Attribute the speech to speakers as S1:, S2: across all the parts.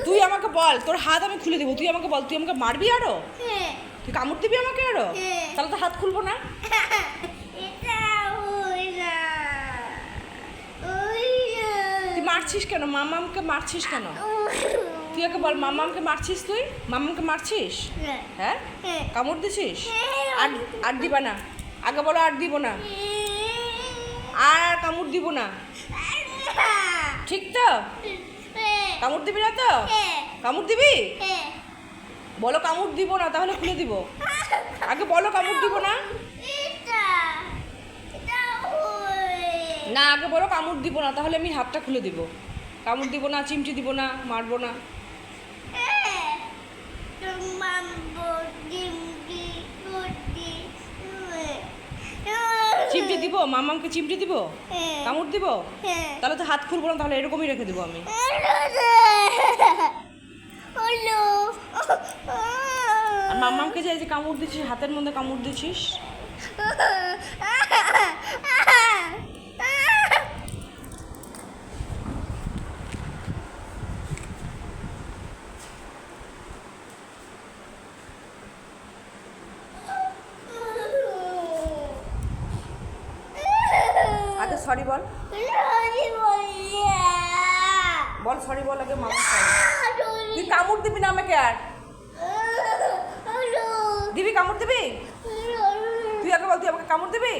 S1: তুই আমাকে বল, তোর হাত আমি খুলে দেবো, তুই আমাকে বল, তুই আমাকে মারবি আরো? তুই কামড় দিবি আমাকে আরো? তাহলে তো হাত খুলবো না। তুই মারছিস কেন? মামামকে মারছিস কেন? তুই আগে বল, মামামকে মারছিস? তুই মামামকে মারছিস? হ্যাঁ, কামড় দিছিস? আর আর দিবা না, আগে বলো আর দিব না, আর কামড় দিব না, ঠিক তো? কামড় দিবি না তো? কামড় দিবি? বলো কামড় দিব না, তাহলে খুলে দিব। আগে বলো কামড় দিব না। না, আগে বলো কামড় দিব না, তাহলে আমি হাতটা খুলে দিব। কামড় দিব না, চিমটি দিব না, মারবো না। চিমটি দিব? মামামকে চিমটি দিব? কামড় দিব? তাহলে তো হাত খুলবো না, তাহলে এরকমই রেখে দেবো আমি। আর মামামকে যে কামড় দিচ্ছিস, হাতের মধ্যে কামড় দিচ্ছিস। আগে সরি বল, বল সরি বল আগে। মামা তুই কামড় দিবি না আমাকে? আর দিবি? কামড় দিবি? তুই আগে বল, তুই আমাকে কামড় দিবি?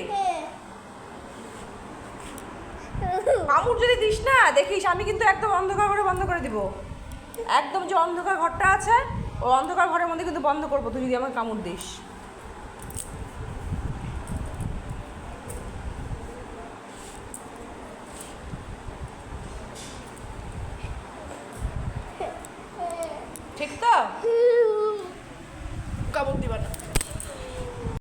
S1: কামড় যদি দিস না, দেখিস আমি কিন্তু একদম অন্ধকার ঘরে বন্ধ করে দিব। একদম যে অন্ধকার ঘরটা আছে, ওই অন্ধকার ঘরের মধ্যে কিন্তু বন্ধ করবো তুই যদি আমাকে কামড় দিস। ঠিক তো? কামড় দিবি।